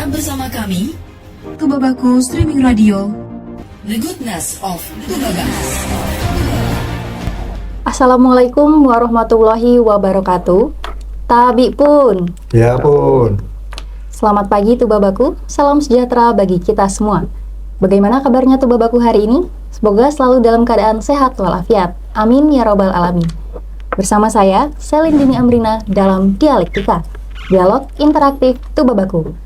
Tetap bersama kami, Tubabaku Streaming Radio. The Goodness of Tubabaku. Assalamualaikum warahmatullahi wabarakatuh. Tabi pun. Ya pun. Selamat pagi Tubabaku, salam sejahtera bagi kita semua. Bagaimana kabarnya Tubabaku hari ini? Semoga selalu dalam keadaan sehat walafiat. Amin ya robbal alamin. Bersama saya, Selin Dini Amrina dalam Dialektika, Dialog Interaktif Tubabaku.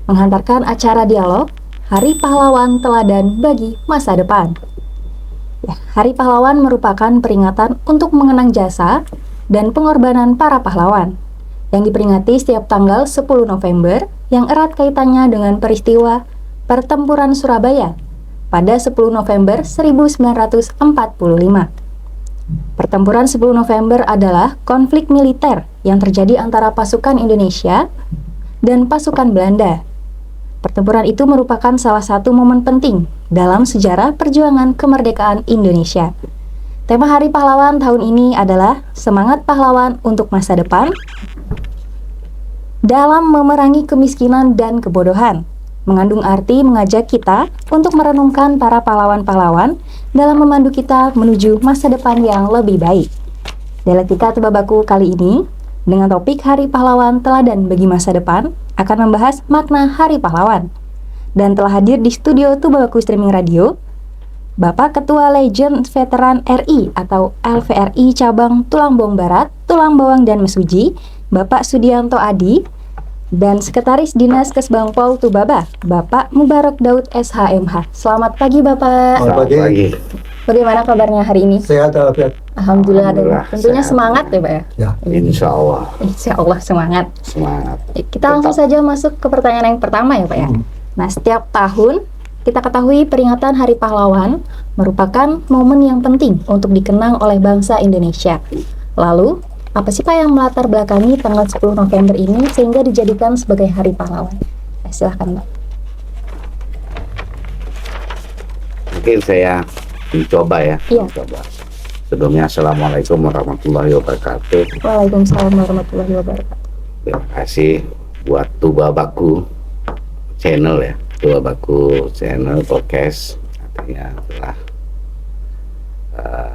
Menghantarkan acara dialog Hari Pahlawan Teladan bagi Masa Depan. Ya, Hari Pahlawan merupakan peringatan untuk mengenang jasa dan pengorbanan para pahlawan yang diperingati setiap tanggal 10 November yang erat kaitannya dengan peristiwa Pertempuran Surabaya pada 10 November 1945. Pertempuran 10 November adalah konflik militer yang terjadi antara pasukan Indonesia dan pasukan Belanda. Pertempuran itu merupakan salah satu momen penting dalam sejarah perjuangan kemerdekaan Indonesia. Tema Hari Pahlawan tahun ini adalah Semangat Pahlawan untuk Masa Depan dalam memerangi kemiskinan dan kebodohan. Mengandung arti mengajak kita untuk merenungkan para pahlawan-pahlawan dalam memandu kita menuju masa depan yang lebih baik. Dialektika Tubabaku kali ini dengan topik Hari Pahlawan Teladan bagi Masa Depan akan membahas makna Hari Pahlawan. Dan telah hadir di studio Tubabaku Streaming Radio Bapak Ketua Legend Veteran RI atau LVRI Cabang Tulang Bawang Barat, Tulang Bawang dan Mesuji, Bapak Sudianto Adi, dan Sekretaris Dinas Kesbangpol Tubaba, Bapak Mubarak Daud SHMH. Selamat pagi Bapak. Selamat pagi. Bagaimana kabarnya hari ini? Sehat walafiat. Alhamdulillah, dan tentunya sehat. Semangat ya Pak ya? Ya. Insya Allah. Insya Allah semangat. Semangat. Kita langsung saja masuk ke pertanyaan yang pertama ya Pak ya. Nah, setiap tahun kita ketahui peringatan Hari Pahlawan merupakan momen yang penting untuk dikenang oleh bangsa Indonesia. Lalu, apa sih Pak yang melatar belakangi tanggal 10 November ini sehingga dijadikan sebagai Hari Pahlawan? Silahkan Pak. Mungkin saya mencoba ya. Iya. Mencoba. Sebelumnya Assalamualaikum warahmatullahi wabarakatuh. Waalaikumsalam warahmatullahi wabarakatuh. Terima kasih buat Tubabaku channel ya. Tubabaku channel podcast artinya telah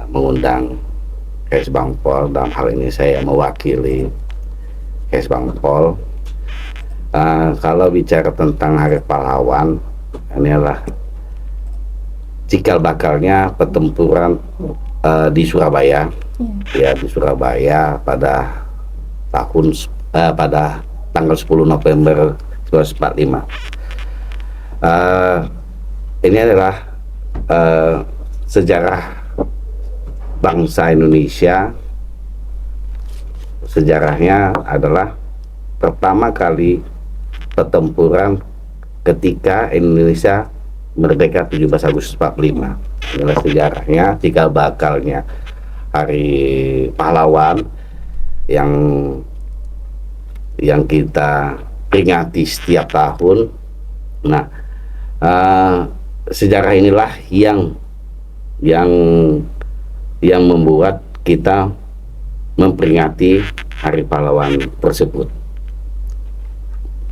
mengundang Kesbangpol. Dalam hal ini saya mewakili Kesbangpol. Kalau bicara tentang Hari Pahlawan, ini adalah cikal bakalnya pertempuran di Surabaya. Ya, di Surabaya pada tanggal 10 November 1945. Ini adalah sejarah bangsa Indonesia. Sejarahnya adalah pertama kali pertempuran ketika Indonesia merdeka 17 Agustus 45. Inilah sejarahnya, cikal bakalnya Hari Pahlawan yang kita peringati setiap tahun. Nah, sejarah inilah yang membuat kita memperingati Hari Pahlawan tersebut.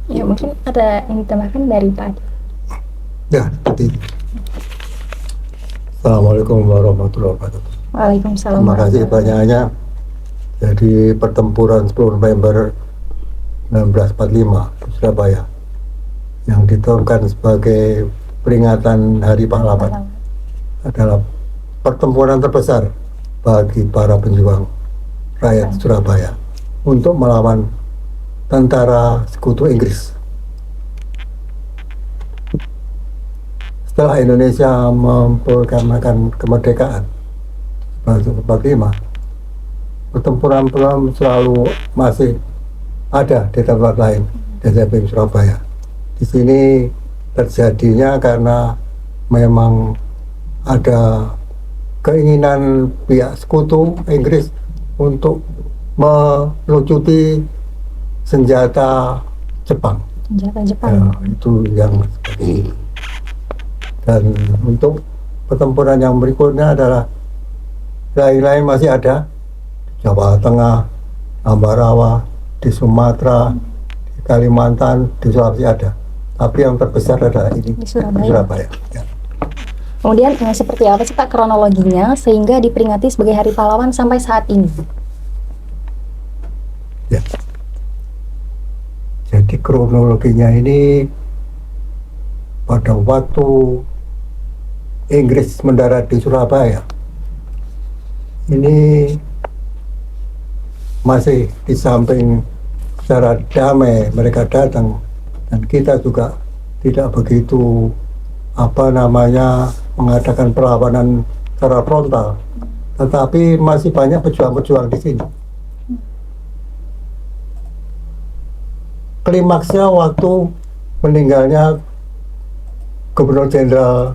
Ya, mungkin ada yang ditambahkan dari Pak Adi. Ya, tadi. Assalamualaikum warahmatullahi wabarakatuh. Waalaikumsalam. Terima kasih banyaknya. Jadi pertempuran 10 November 1945 di Surabaya yang ditentukan sebagai peringatan Hari Pahlawan adalah pertempuran terbesar bagi para pejuang rakyat Surabaya untuk melawan tentara sekutu Inggris. Setelah Indonesia memproklamasikan kemerdekaan pada 1945, pertempuran selalu masih ada di tempat lain di samping Surabaya. Di sini terjadinya karena memang ada keinginan pihak sekutu Inggris untuk melucuti senjata Jepang. Senjata Jepang. Ya, itu yang seperti ini. Dan untuk pertempuran yang berikutnya adalah lain-lain masih ada di Jawa Tengah, Ambarawa, di Sumatera, di Kalimantan, di Sulawesi ada. tapi yang terbesar adalah ini Di Surabaya. Surabaya. Ya. Kemudian seperti apa sih Pak kronologinya sehingga diperingati sebagai Hari Pahlawan sampai saat ini? Ya. Jadi kronologinya ini pada waktu Inggris mendarat di Surabaya, ini masih di samping secara damai mereka datang, dan kita juga tidak begitu mengadakan perlawanan secara frontal, tetapi masih banyak pejuang-pejuang di sini. Klimaksnya waktu meninggalnya Gubernur Jenderal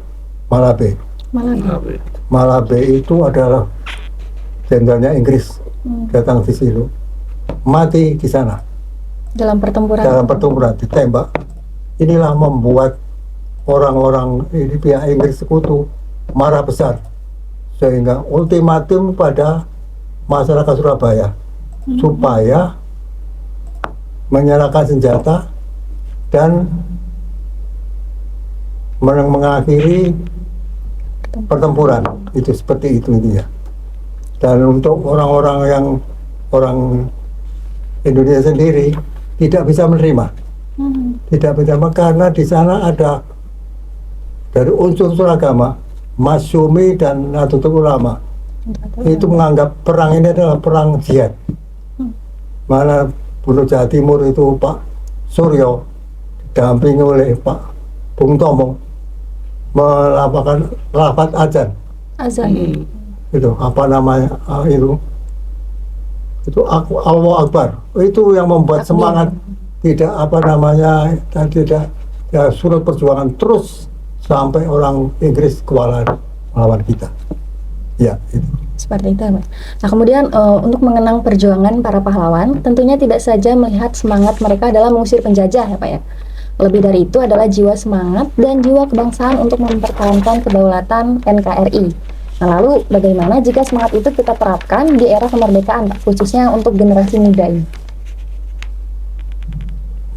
Malabe. Malabe itu adalah jenderalnya Inggris, datang di sini, mati di sana Dalam pertempuran. dalam pertempuran, ditembak. Inilah membuat orang-orang ini pihak Inggris sekutu marah besar, sehingga ultimatum pada masyarakat Surabaya supaya menyerahkan senjata dan mengakhiri pertempuran. Itu seperti itu intinya. Dan untuk orang Indonesia sendiri tidak bisa menerima, karena di sana ada dari unsur agama, Masyumi dan Nahdlatul Ulama itu menganggap perang ini adalah perang jihad. Mana Gubernur Jawa Timur itu Pak Suryo didampingi oleh Pak Bung Tomo melakukan lafaz azan. Itu Allahu Akbar. Itu yang membuat semangat, tidak dan tidak ya, surat perjuangan terus sampai orang Inggris kewalahan melawan kita. Ya, itu. Seperti itu, Pak. Nah, kemudian untuk mengenang perjuangan para pahlawan, tentunya tidak saja melihat semangat mereka dalam mengusir penjajah, ya Pak ya. Lebih dari itu adalah jiwa semangat dan jiwa kebangsaan untuk mempertahankan kedaulatan NKRI. Nah, lalu bagaimana jika semangat itu kita terapkan di era kemerdekaan, Pak, khususnya untuk generasi muda ini?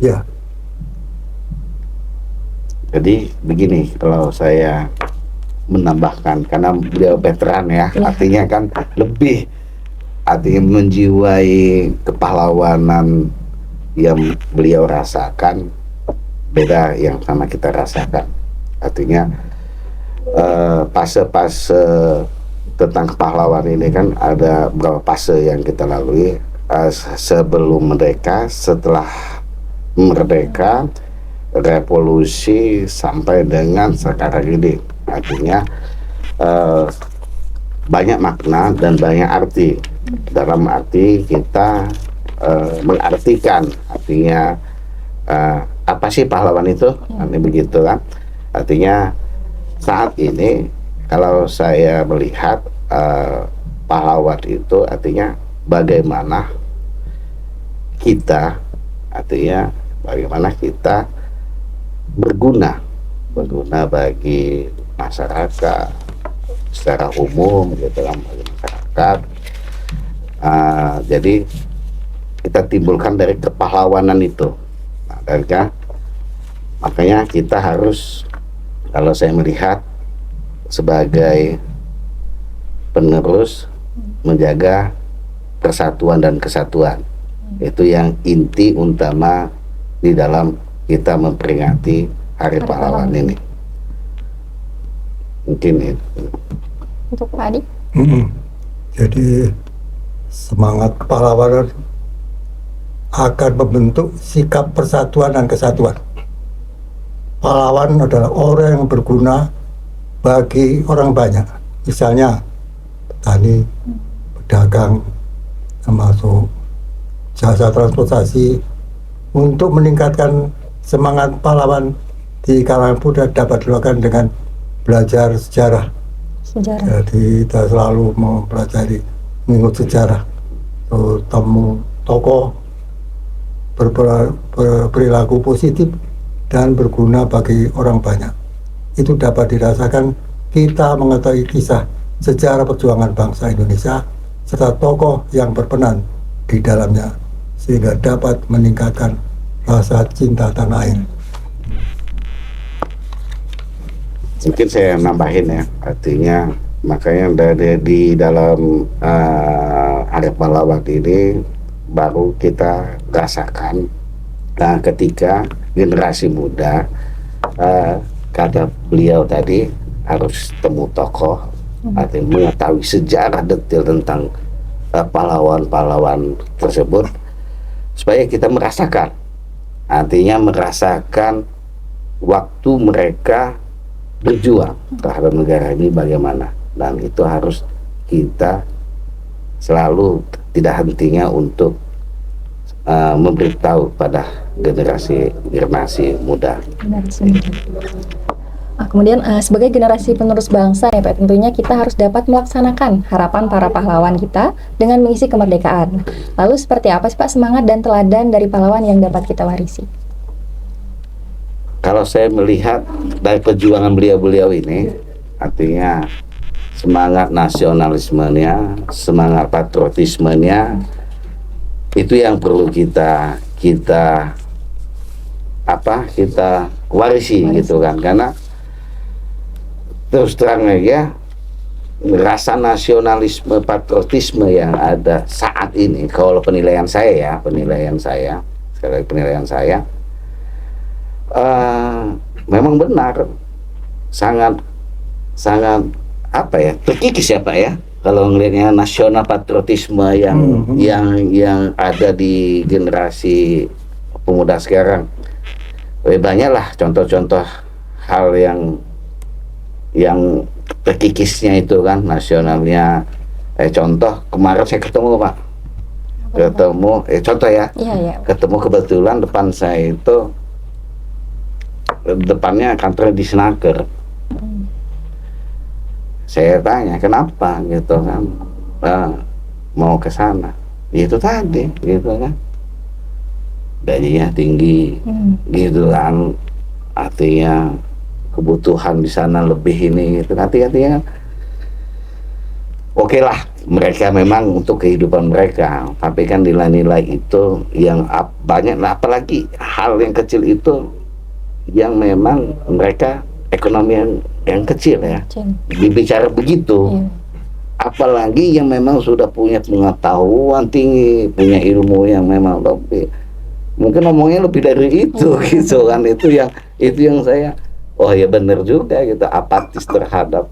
Ya. Jadi begini, kalau saya menambahkan, karena beliau veteran ya, artinya kan lebih, artinya menjiwai kepahlawanan yang beliau rasakan beda yang sama kita rasakan. Artinya fase-fase tentang kepahlawan ini kan ada beberapa fase yang kita lalui, sebelum merdeka, setelah merdeka, revolusi, sampai dengan sekarang ini. Artinya banyak makna dan banyak arti, dalam arti kita mengartikan, artinya apa sih pahlawan itu, ini begitu kan. Artinya saat ini kalau saya melihat pahlawan itu artinya bagaimana kita, artinya bagaimana kita berguna bagi masyarakat secara umum gitu kan, bagi masyarakat. Jadi kita timbulkan dari kepahlawanan itu. Nah, makanya kita harus, kalau saya melihat sebagai penerus, menjaga persatuan dan kesatuan. Itu yang inti utama di dalam kita memperingati Hari Pahlawan ini. Mungkin itu. Untuk Pak Adi? Jadi semangat kepahlawanan akan membentuk sikap persatuan dan kesatuan. Pahlawan adalah orang yang berguna bagi orang banyak. Misalnya petani, pedagang, termasuk jasa transportasi, untuk meningkatkan semangat pahlawan di kalangan muda dapat dilakukan dengan belajar sejarah. Jadi kita selalu mempelajari, mengikut sejarah, temu tokoh berperilaku positif dan berguna bagi orang banyak. Itu dapat dirasakan kita mengetahui kisah sejarah perjuangan bangsa Indonesia serta tokoh yang berperan di dalamnya, sehingga dapat meningkatkan rasa cinta tanah air. Mungkin saya nambahin ya, artinya makanya di dalam Hari Pahlawan ini baru kita rasakan ketika generasi muda, kata beliau tadi, harus temu tokoh, artinya mengetahui sejarah detail tentang pahlawan-pahlawan tersebut, supaya kita merasakan, artinya merasakan waktu mereka berjuang terhadap negara ini bagaimana, dan itu harus kita selalu tidak hentinya untuk memberitahu pada generasi muda. Kemudian sebagai generasi penerus bangsa ya Pak, tentunya kita harus dapat melaksanakan harapan para pahlawan kita dengan mengisi kemerdekaan. Lalu seperti apa sih Pak semangat dan teladan dari pahlawan yang dapat kita warisi? Kalau saya melihat dari perjuangan beliau-beliau ini, artinya semangat nasionalismenya, semangat patriotismenya, itu yang perlu kita warisi gitu kan, karena terus terang aja rasa nasionalisme patriotisme yang ada saat ini, kalau penilaian saya memang benar sangat terkikis ya Pak ya, kalau ngelihatnya nasional patriotisme yang ada di generasi pemuda sekarang. Banyaklah contoh-contoh hal yang terkikisnya itu kan nasionalnya. Contoh kemarin saya ketemu Pak, contoh ya, ketemu kebetulan depan saya itu, depannya kantor di Senaker. Saya tanya kenapa gitu kan, mau ke sana, itu tadi gitu kan, gajinya tinggi gitu kan, artinya kebutuhan di sana lebih ini gitu, artinya oke lah, mereka memang untuk kehidupan mereka, tapi kan nilai-nilai itu yang banyak lah, apalagi hal yang kecil itu yang memang mereka ekonomi yang kecil ya, dibicara begitu. Apalagi yang memang sudah punya pengetahuan tinggi, punya ilmu yang memang lebih, mungkin ngomongnya lebih dari itu gitu kan, itu yang saya, oh ya benar juga gitu, apatis terhadap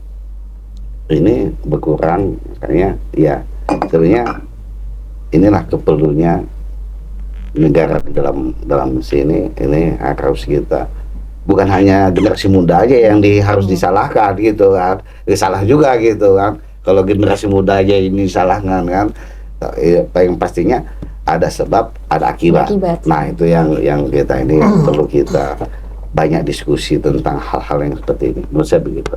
ini berkurang. Makanya ya sebenarnya inilah keperluannya negara dalam sini, ini harus kita, bukan hanya generasi muda aja yang harus disalahkan gitu kan, salah juga gitu kan, kalau generasi muda aja ini salahkan kan, yang pastinya ada sebab ada akibat. Nah itu yang kita ini perlu kita banyak diskusi tentang hal-hal yang seperti ini, menurut saya begitu.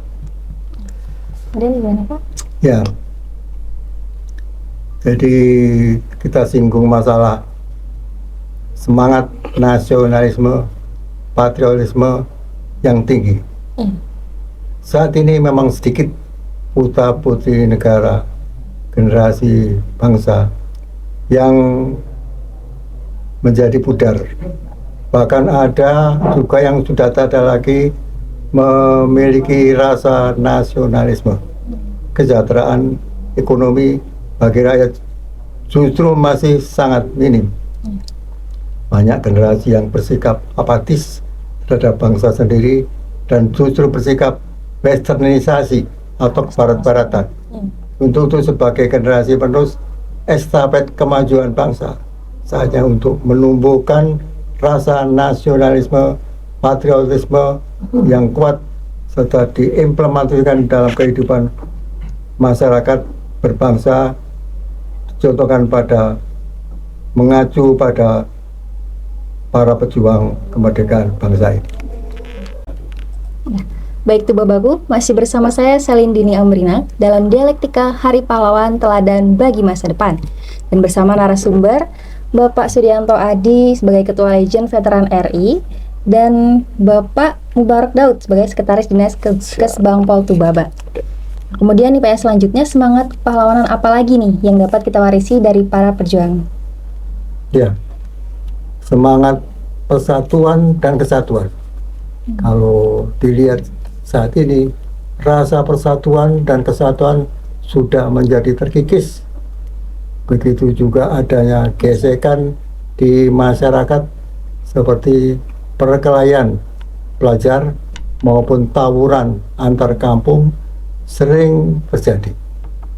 Gimana Pak? Ya, jadi kita singgung masalah semangat nasionalisme, patriotisme yang tinggi. Saat ini memang sedikit putra-putri negara, generasi bangsa yang menjadi pudar. Bahkan ada juga yang sudah tak ada lagi memiliki rasa nasionalisme. Kesejahteraan ekonomi bagi rakyat justru masih sangat minim. Banyak generasi yang bersikap apatis terhadap bangsa sendiri dan justru bersikap westernisasi atau barat-baratan. Untuk itu sebagai generasi penerus estafet kemajuan bangsa, saatnya untuk menumbuhkan rasa nasionalisme, patriotisme yang kuat serta diimplementasikan dalam kehidupan masyarakat berbangsa, contohkan pada mengacu pada para pejuang kemerdekaan bangsa ini. Baik tuh Babaku, masih bersama saya Selin Dini Amrina dalam Dialektika Hari Pahlawan Teladan Bagi Masa Depan. Dan bersama narasumber Bapak Sudianto Adi sebagai Ketua Legend Veteran RI dan Bapak Mubarak Daud sebagai Sekretaris Dinas Kesbangpol Tubaba. Kemudian nih Pak, selanjutnya semangat pahlawanan apa lagi nih yang dapat kita warisi dari para perjuangan? Ya, semangat persatuan dan kesatuan. Kalau dilihat saat ini rasa persatuan dan kesatuan sudah menjadi terkikis. Begitu juga adanya gesekan di masyarakat seperti perkelahian pelajar maupun tawuran antar kampung sering terjadi.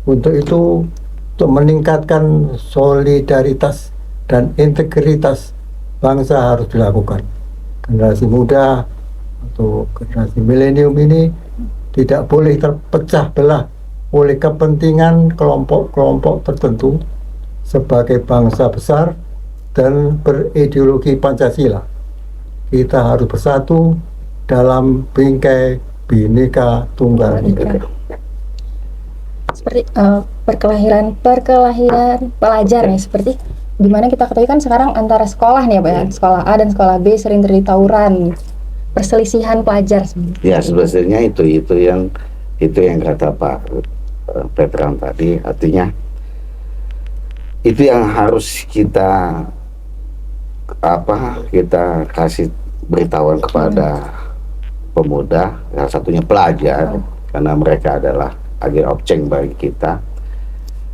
Untuk itu, untuk meningkatkan solidaritas dan integritas bangsa harus dilakukan. Generasi muda atau generasi milenium ini tidak boleh terpecah belah oleh kepentingan kelompok-kelompok tertentu sebagai bangsa besar dan berideologi Pancasila. Kita harus bersatu dalam bingkai Bhinneka Tunggal Ika. Seperti perkelahian pelajar ya, seperti dimana kita ketahui kan sekarang antara sekolah nih ya Pak ya, sekolah A dan sekolah B sering terjadi tawuran, perselisihan pelajar sebenarnya. Ya sebenarnya itu yang kata Pak Petran tadi, artinya itu yang harus kita kasih beritahuan kepada pemuda, salah satunya pelajar, karena mereka adalah agen objek bagi kita.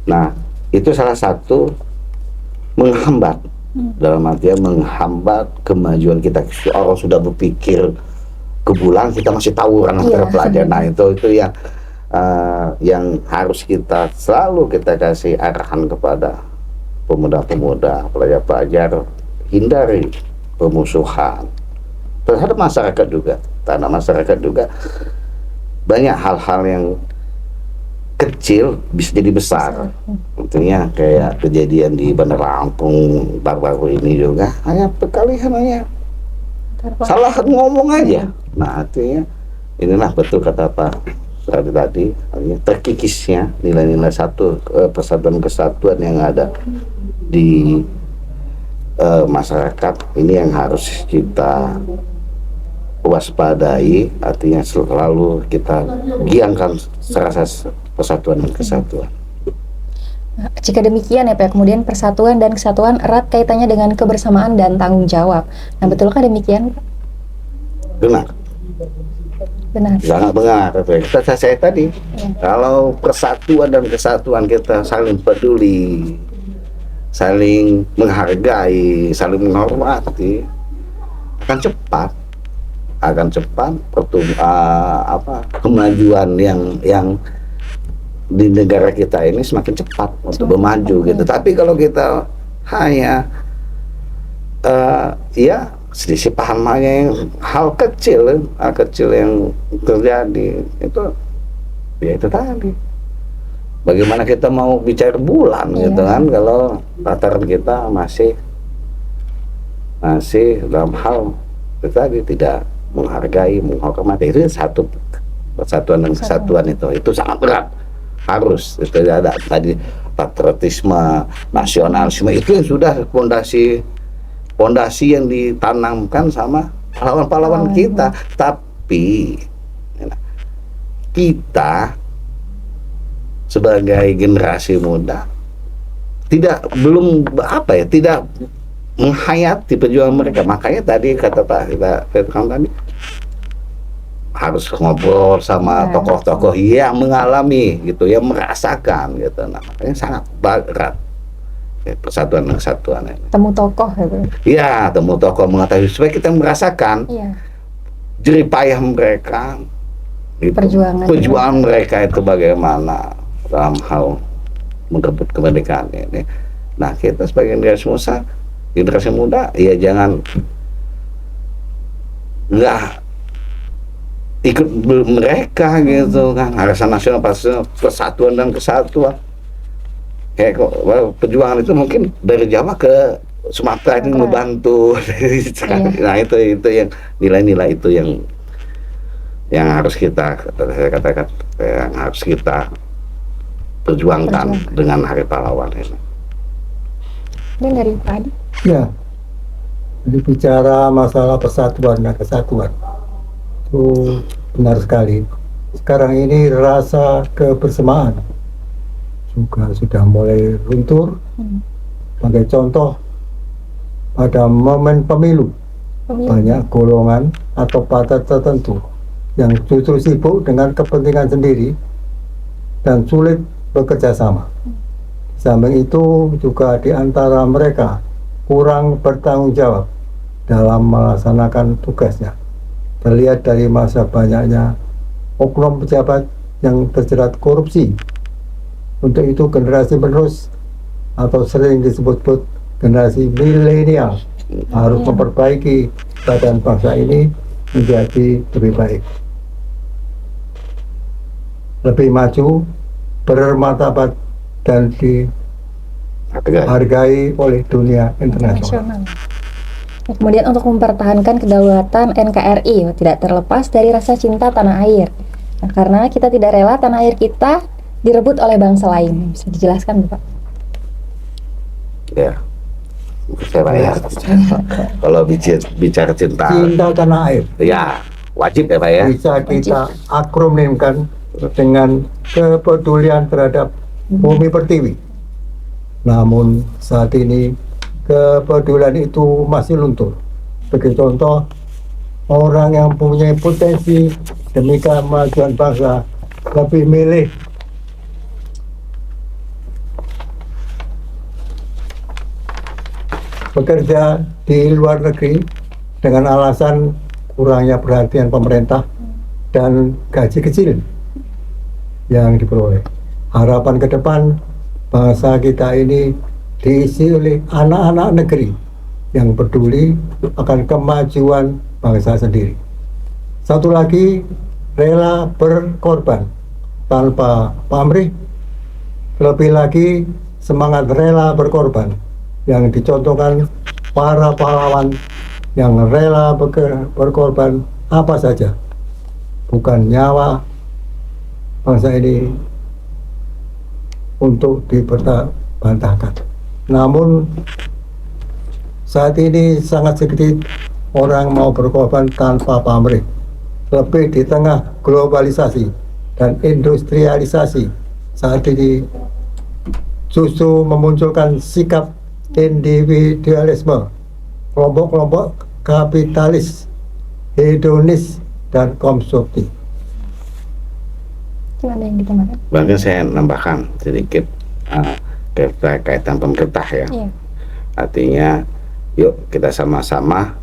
Nah, itu salah satu menghambat, dalam artian menghambat kemajuan kita. Orang sudah berpikir ke bulan, kita masih tawuran antara pelajar. Nah, itu yang harus kita selalu kita kasih arahan kepada pemuda-pemuda, pelajar-pelajar, hindari pemusuhan terhadap masyarakat juga. Karena masyarakat juga banyak hal-hal yang kecil bisa jadi besar. Tentunya kayak kejadian di Bandar Lampung baru-baru ini juga, hanya perkalian aja, salah ngomong aja. Nah, artinya inilah betul kata Pak Sadi tadi, artinya terkikisnya nilai-nilai persatuan kesatuan yang ada di masyarakat ini yang harus kita waspadai, artinya selalu kita giangkan rasa persatuan dan kesatuan. Nah, jika demikian ya Pak, kemudian persatuan dan kesatuan erat kaitannya dengan kebersamaan dan tanggung jawab. Nah, betulkah demikian Pak? Benar. Benar. Sangat benar. Kata saya tadi, kalau persatuan dan kesatuan kita saling peduli, saling menghargai, saling menghormati, akan cepat kemajuan yang di negara kita ini semakin cepat untuk bermaju gitu. Tapi kalau kita hanya selisih paham hanya yang hal kecil yang terjadi itu, ya itu tadi. Bagaimana kita mau bicara bulan gitu kan kalau tataran kita masih dalam hal itu tadi, tidak menghargai, menghormati. Itu satu persatuan dan kesatuan itu sangat berat. Harus itu ada tadi patriotisme, nasionalisme, itu yang sudah fondasi yang ditanamkan sama pahlawan-pahlawan kita. Tapi kita sebagai generasi muda tidak menghayati perjuangan mereka. Makanya tadi kata Pak Petran tadi harus ngobrol sama tokoh-tokoh yang mengalami gitu, yang merasakan gitu. Nah, makanya sangat berat persatuan dan kesatuan ini. Temu tokoh gitu. Iya, temu tokoh mengetahui supaya kita merasakan jerih payah mereka gitu. Perjuangan mereka itu bagaimana dalam hal merebut kemerdekaan ini. Nah, kita sebagai generasi muda ya jangan nggak ikut mereka gitu kan. Harasan nasional persatuan dan kesatuan. Kayak perjuangan itu mungkin dari Jawa ke Sumatera ini membantu. Nah, itu yang nilai-nilai itu yang harus kita katakan yang harus kita perjuangkan dengan Hari Pahlawan ini. Dan dari Pak Adi? Ya, jadi bicara masalah persatuan dan kesatuan itu benar sekali. Sekarang ini rasa kebersamaan juga sudah mulai luntur. Sebagai contoh, pada momen pemilu banyak golongan atau partai tertentu yang justru sibuk dengan kepentingan sendiri dan sulit bekerja sama. Samping itu juga di antara mereka kurang bertanggung jawab dalam melaksanakan tugasnya. Terlihat dari masa banyaknya oknum pejabat yang terjerat korupsi. Untuk itu generasi penerus atau sering disebut-sebut generasi milenial harus memperbaiki keadaan bangsa ini menjadi lebih baik, lebih maju, bermartabat, dan dihargai oleh dunia internasional. Kemudian untuk mempertahankan kedaulatan NKRI tidak terlepas dari rasa cinta tanah air. Nah, karena kita tidak rela tanah air kita direbut oleh bangsa lain. Bisa dijelaskan, Bapak? Ya, saya Pak ya. Kalau bicara cinta Tanah air, ya wajib ya Pak ya. bisa kita akronimkan dengan kepedulian terhadap bumi pertiwi. Namun saat ini kepedulian itu masih luntur. Sebagai contoh, orang yang punya potensi demi kemajuan bangsa lebih milih bekerja di luar negeri dengan alasan kurangnya perhatian pemerintah dan gaji kecil yang diperoleh. Harapan ke depan bangsa kita ini diisi oleh anak-anak negeri yang peduli akan kemajuan bangsa sendiri. Satu lagi, rela berkorban tanpa pamrih. Lebih lagi, semangat rela berkorban yang dicontohkan para pahlawan yang rela berkorban apa saja, bukan nyawa bangsa ini untuk dipertahankan. Namun saat ini sangat sedikit orang mau berkorban tanpa pamrih, lebih di tengah globalisasi dan industrialisasi. Saat ini justru memunculkan sikap individualisme, kelompok-kelompok kapitalis, hedonis, dan konsumtif. Gimana yang ditambahkan? Bahkan saya nambahkan sedikit kaitan pemerintah ya. Iya. Artinya, yuk kita sama-sama.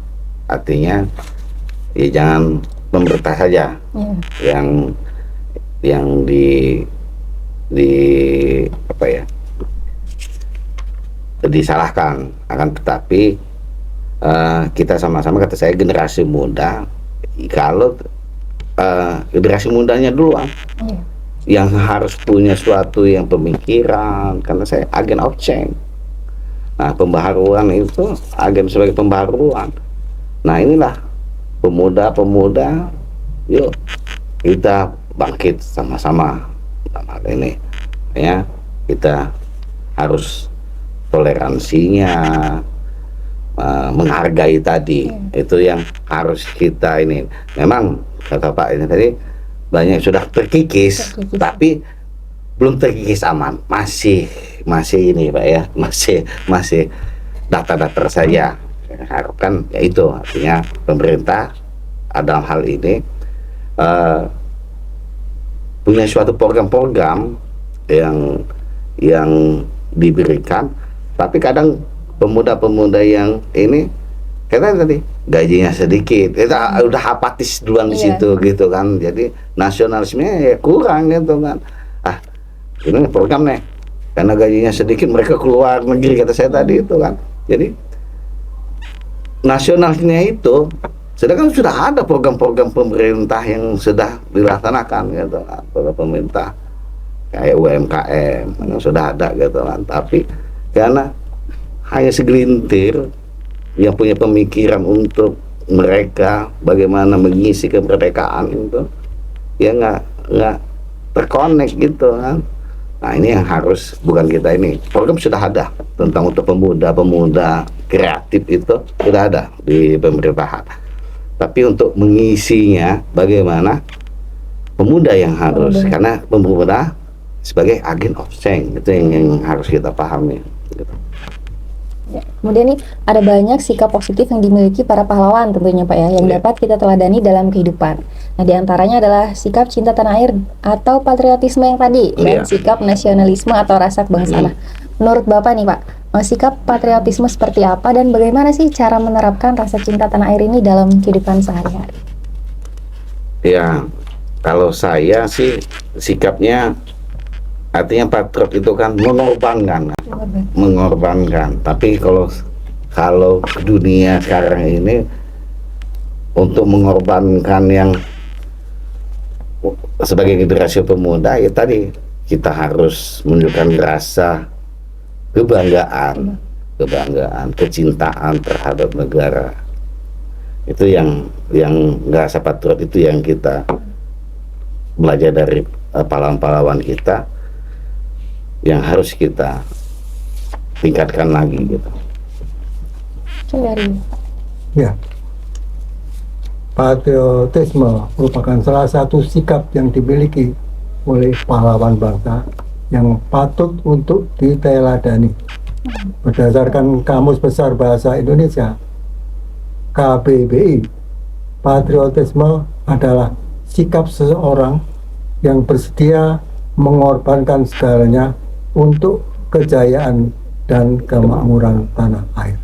Artinya, ya jangan pemerintah saja Iya. yang di apa ya, disalahkan. Akan tetapi kita sama-sama, kata saya, generasi muda, kalau generasi mudanya duluan Iya. yang harus punya suatu yang pemikiran, karena saya agen of change. Nah, pembaharuan itu agen sebagai pembaharuan. Nah, inilah pemuda-pemuda, yuk kita bangkit sama-sama dalam hal ini ya. Kita harus toleransinya, menghargai tadi, itu yang harus kita ini. Memang kata Pak ini tadi banyak sudah terkikis, tapi belum terkikis aman, masih ini Pak ya, masih data-data saja. Harapkan ya itu, artinya pemerintah dalam hal ini punya suatu program-program yang diberikan, tapi kadang pemuda-pemuda yang ini karena tadi gajinya sedikit, kita udah apatis duluan di situ gitu kan. Jadi nasionalismenya ya kurang gitu kan. Ini program nih, karena gajinya sedikit mereka keluar negeri, kata saya tadi itu kan. Jadi nasionalnya itu, sedangkan sudah ada program-program pemerintah yang sudah dilaksanakan gitu kan. Program pemerintah kayak UMKM yang sudah ada gitu kan. Tapi karena hanya segelintir yang punya pemikiran untuk mereka bagaimana mengisi kemerdekaan itu, ya nggak terkonek gitu kan. Nah, ini yang harus, bukan kita ini, program sudah ada tentang untuk pemuda-pemuda kreatif itu sudah ada di pemerintahan, tapi untuk mengisinya bagaimana pemuda yang harus, karena pemuda sebagai agen of change itu yang harus kita pahami gitu. Ya. Kemudian nih ada banyak sikap positif yang dimiliki para pahlawan tentunya Pak ya, yang dapat kita teladani dalam kehidupan. Nah, diantaranya adalah sikap cinta tanah air atau patriotisme yang tadi, dan Iya. sikap nasionalisme atau rasa kebangsaan. Menurut Bapak nih Pak, sikap patriotisme seperti apa dan bagaimana sih cara menerapkan rasa cinta tanah air ini dalam kehidupan sehari-hari? Ya, kalau saya sih sikapnya artinya patriot itu kan mengorbankan. Tapi kalau dunia sekarang ini untuk mengorbankan yang sebagai generasi pemuda, ya tadi kita harus menunjukkan rasa kebanggaan, kecintaan terhadap negara. Itu yang rasa patriot itu yang kita belajar dari pahlawan-pahlawan kita, yang harus kita tingkatkan lagi gitu. Ya, patriotisme merupakan salah satu sikap yang dimiliki oleh pahlawan bangsa yang patut untuk diteladani. Berdasarkan Kamus Besar Bahasa Indonesia KBBI, patriotisme adalah sikap seseorang yang bersedia mengorbankan segalanya untuk kejayaan dan kemakmuran tanah air.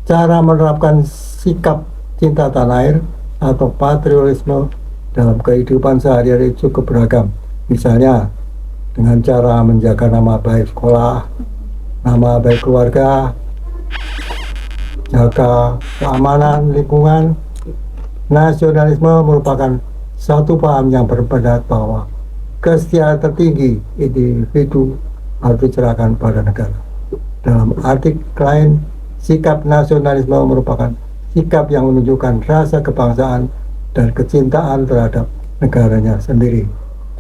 Cara menerapkan sikap cinta tanah air atau patriotisme dalam kehidupan sehari-hari cukup beragam. Misalnya dengan cara menjaga nama baik sekolah, nama baik keluarga, jaga keamanan lingkungan. Nasionalisme merupakan satu paham yang berpendapat bahwa kesetiaan tertinggi individu harus diserahkan pada negara. Dalam arti lain, sikap nasionalisme merupakan sikap yang menunjukkan rasa kebangsaan dan kecintaan terhadap negaranya sendiri.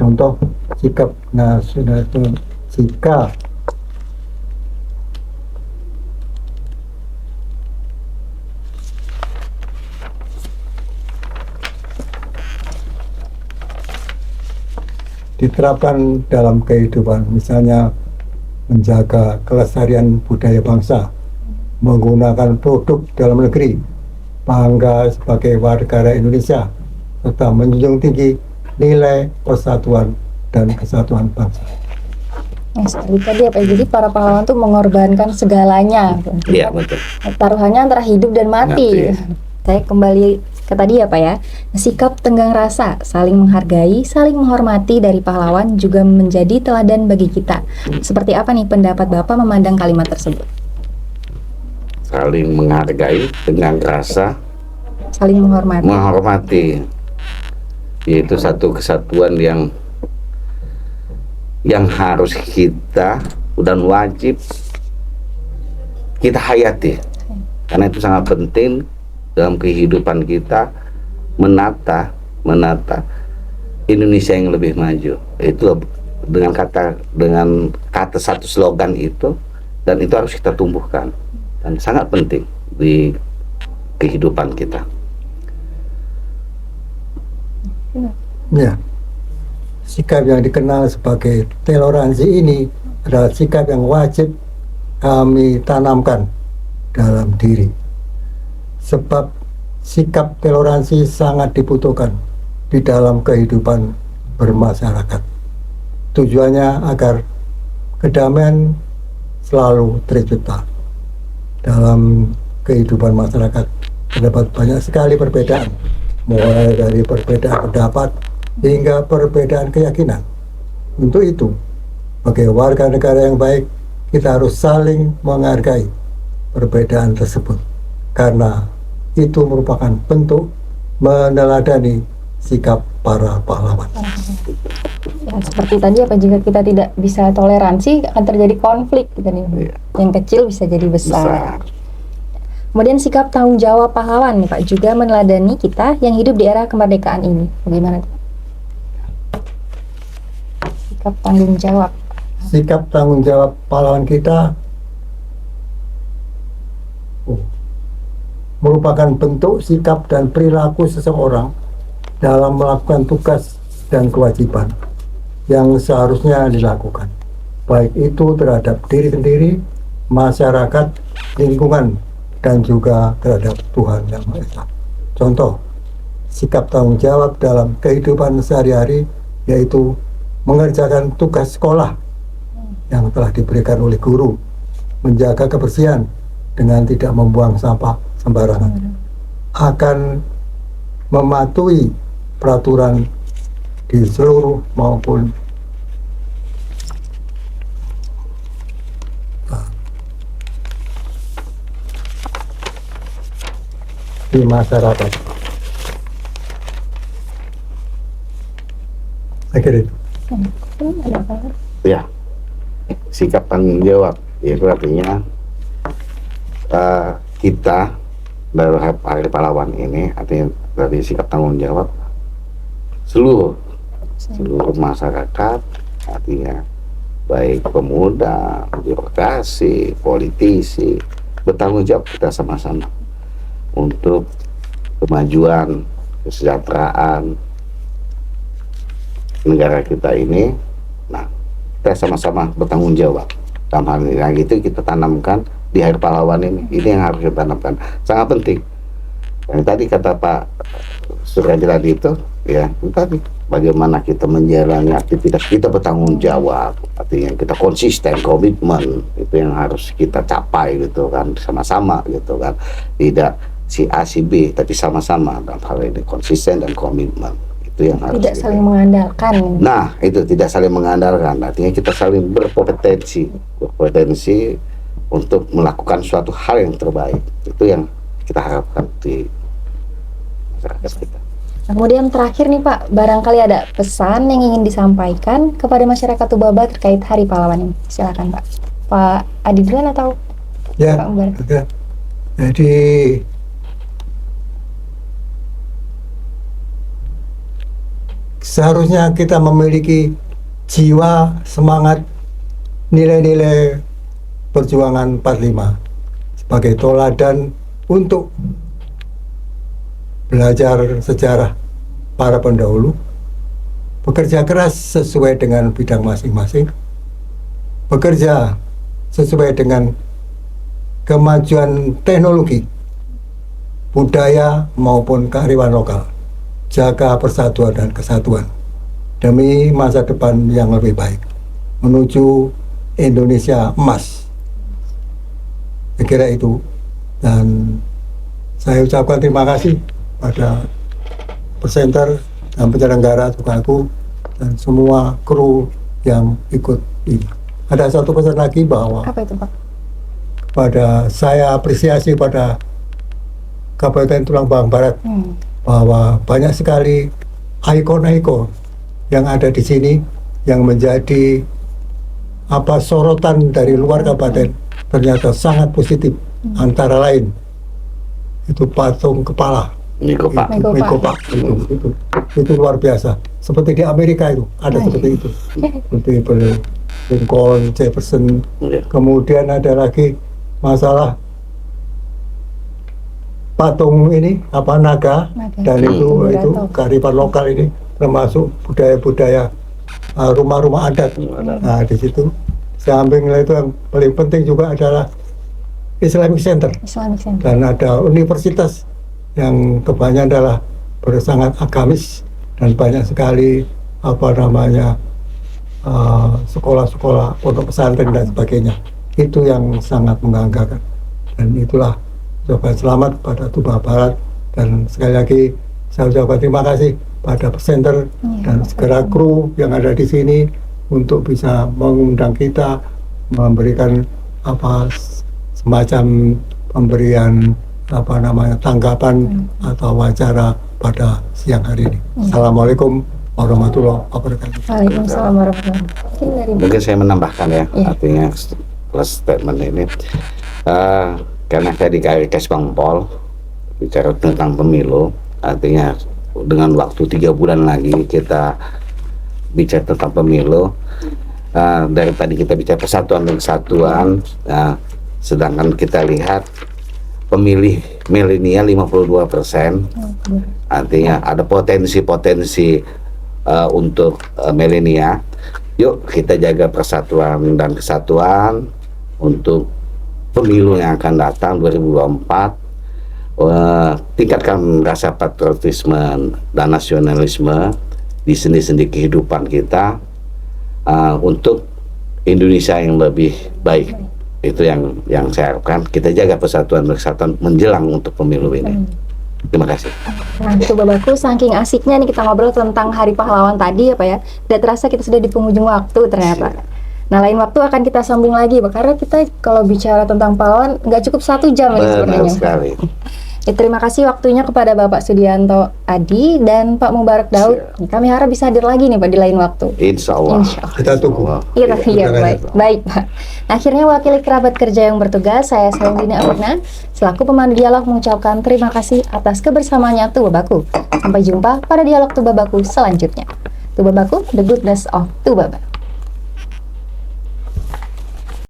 Contoh sikap nasionalisme jika diterapkan dalam kehidupan, misalnya menjaga kelestarian budaya bangsa, menggunakan produk dalam negeri, bangga sebagai warga negara Indonesia, serta menjunjung tinggi nilai persatuan dan kesatuan bangsa. Nah, seperti tadi ya Pak, jadi para pahlawan tuh mengorbankan segalanya. Iya, betul. Taruhannya antara hidup dan mati. Saya kembali ke tadi ya Pak ya, sikap tenggang rasa, saling menghargai, saling menghormati dari pahlawan juga menjadi teladan bagi kita. Seperti apa nih pendapat Bapak memandang kalimat tersebut? Saling menghargai, tenggang rasa, Saling menghormati, yaitu satu kesatuan yang harus kita dan wajib kita hayati, karena itu sangat penting dalam kehidupan kita menata Indonesia yang lebih maju. Itu dengan kata satu slogan itu, dan itu harus kita tumbuhkan dan sangat penting di kehidupan kita. Ya, sikap yang dikenal sebagai toleransi ini adalah sikap yang wajib kami tanamkan dalam diri. Sebab sikap toleransi sangat dibutuhkan di dalam kehidupan bermasyarakat. Tujuannya agar kedamaian selalu tercipta. Dalam kehidupan masyarakat terdapat banyak sekali perbedaan, mulai dari perbedaan pendapat hingga perbedaan keyakinan. Untuk itu, sebagai warga negara yang baik, kita harus saling menghargai perbedaan tersebut, karena itu merupakan bentuk meneladani sikap para pahlawan. Ya, seperti tadi apa, jika kita tidak bisa toleransi akan terjadi konflik gitu nih. Yang kecil bisa jadi besar. Kemudian sikap tanggung jawab pahlawan nih Pak juga meneladani kita yang hidup di era kemerdekaan ini. Bagaimana? Sikap tanggung jawab. Sikap tanggung jawab pahlawan kita merupakan bentuk sikap dan perilaku seseorang dalam melakukan tugas dan kewajiban yang seharusnya dilakukan, baik itu terhadap diri sendiri, masyarakat, lingkungan, dan juga terhadap Tuhan Yang Maha Esa. Contoh, sikap tanggung jawab dalam kehidupan sehari-hari, yaitu mengerjakan tugas sekolah yang telah diberikan oleh guru, menjaga kebersihan dengan tidak membuang sampah sembarangan, akan mematuhi peraturan di seluruh maupun di masyarakat. Saya kira itu. Ya, sikap tanggung jawab itu artinya kita dari Hari Pahlawan ini artinya dari sikap tanggung jawab seluruh masyarakat, artinya baik pemuda, birokrasi, politisi, bertanggung jawab kita sama-sama untuk kemajuan, kesejahteraan negara kita ini. Nah, kita sama-sama bertanggung jawab dalam hal ini. Yang itu kita tanamkan di Hari Pahlawan ini. Ini yang harus kita tanamkan, sangat penting. Yang tadi kata Pak Suryadi tadi itu, ya tadi bagaimana kita menjalani aktivitas kita bertanggung jawab, artinya kita konsisten, komitmen, itu yang harus kita capai gitu kan, sama-sama gitu kan, tidak si A si B tapi sama-sama dalam hal ini konsisten dan komitmen. Itu yang harus tidak saling mengandalkan. Nah, itu tidak saling mengandalkan, artinya kita saling berkompetensi untuk melakukan suatu hal yang terbaik. Itu yang kita harapkan di masyarakat kita. Kemudian terakhir nih Pak, barangkali ada pesan yang ingin disampaikan kepada masyarakat Tubaba terkait Hari Pahlawan ini. Silakan Pak. Pak Adi duluan atau Ya, Pak Umbar? oke. Jadi seharusnya kita memiliki jiwa, semangat, nilai-nilai perjuangan 45 sebagai toladan untuk belajar sejarah para pendahulu, bekerja keras sesuai dengan bidang masing-masing, bekerja sesuai dengan kemajuan teknologi, budaya maupun kearifan lokal, jaga persatuan dan kesatuan demi masa depan yang lebih baik menuju Indonesia emas. Saya kira itu, dan saya ucapkan terima kasih pada presenter dan penyelenggara Tukaku dan semua kru yang ikut ini. Ada satu pesan lagi bahwa Apa itu Pak? pada saya apresiasi pada Kabupaten Tulang Bawang Barat bahwa banyak sekali ikon-ikon yang ada di sini yang menjadi sorotan dari luar kabupaten, ternyata sangat positif. Antara lain itu patung kepala Mikopa. Mikopa. itu luar biasa. Seperti di Amerika itu ada seperti itu, seperti Lincoln, Jefferson. Kemudian ada lagi masalah patung ini naga. Dan itu kearifan lokal ini, termasuk budaya-budaya rumah-rumah adat. Nah, di situ samping itu yang paling penting juga adalah Islamic Center. Dan ada universitas yang kebanyakan adalah bersangat agamis dan banyak sekali sekolah-sekolah pondok pesantren dan sebagainya. Itu yang sangat membanggakan, dan itulah ucapan selamat pada Tuba Barat. Dan sekali lagi saya ucapkan terima kasih pada presenter dan segala kru yang ada di sini untuk bisa mengundang kita, memberikan semacam pemberian tanggapan atau wawancara pada siang hari ini. Assalamualaikum warahmatullahi wabarakatuh. Waalaikumsalam warahmatullahi wabarakatuh. Mungkin saya menambahkan ya, artinya plus statement ini karena tadi Kes Bangpol bicara tentang pemilu, artinya dengan waktu 3 bulan lagi kita bicara tentang pemilu. Dari tadi kita bicara persatuan dan kesatuan, sedangkan kita lihat pemilih milenial 52%, artinya ada potensi untuk milenial. Yuk kita jaga persatuan dan kesatuan untuk pemilu yang akan datang 2024. tingkatkan rasa patriotisme dan nasionalisme di sendi-sendi kehidupan kita untuk Indonesia yang lebih baik. Itu yang saya harapkan. Kita jaga persatuan kesatuan menjelang untuk pemilu ini. Terima kasih. Nah, itu Babaku, saking asiknya nih kita ngobrol tentang Hari Pahlawan tadi ya Pak ya. Tidak terasa kita sudah di penghujung waktu ternyata. Nah, lain waktu akan kita sambung lagi Pak, karena kita kalau bicara tentang pahlawan nggak cukup 1 jam ini Benar sebenarnya. sekali. Ya, terima kasih waktunya kepada Bapak Sudianto Adi dan Pak Mubarak Daud. Kami harap bisa hadir lagi nih Pak di lain waktu. Insya Allah. Insya Allah. Kita tunggu. Iya, Iya, baik, baik Pak. Nah, akhirnya wakili kerabat kerja yang bertugas, saya Selendina Amina, selaku pemandu dialog mengucapkan terima kasih atas kebersamaannya tuh Babaku. Sampai jumpa pada dialog tuh Babaku selanjutnya. Tuh Babaku, the goodness of tuh Baba.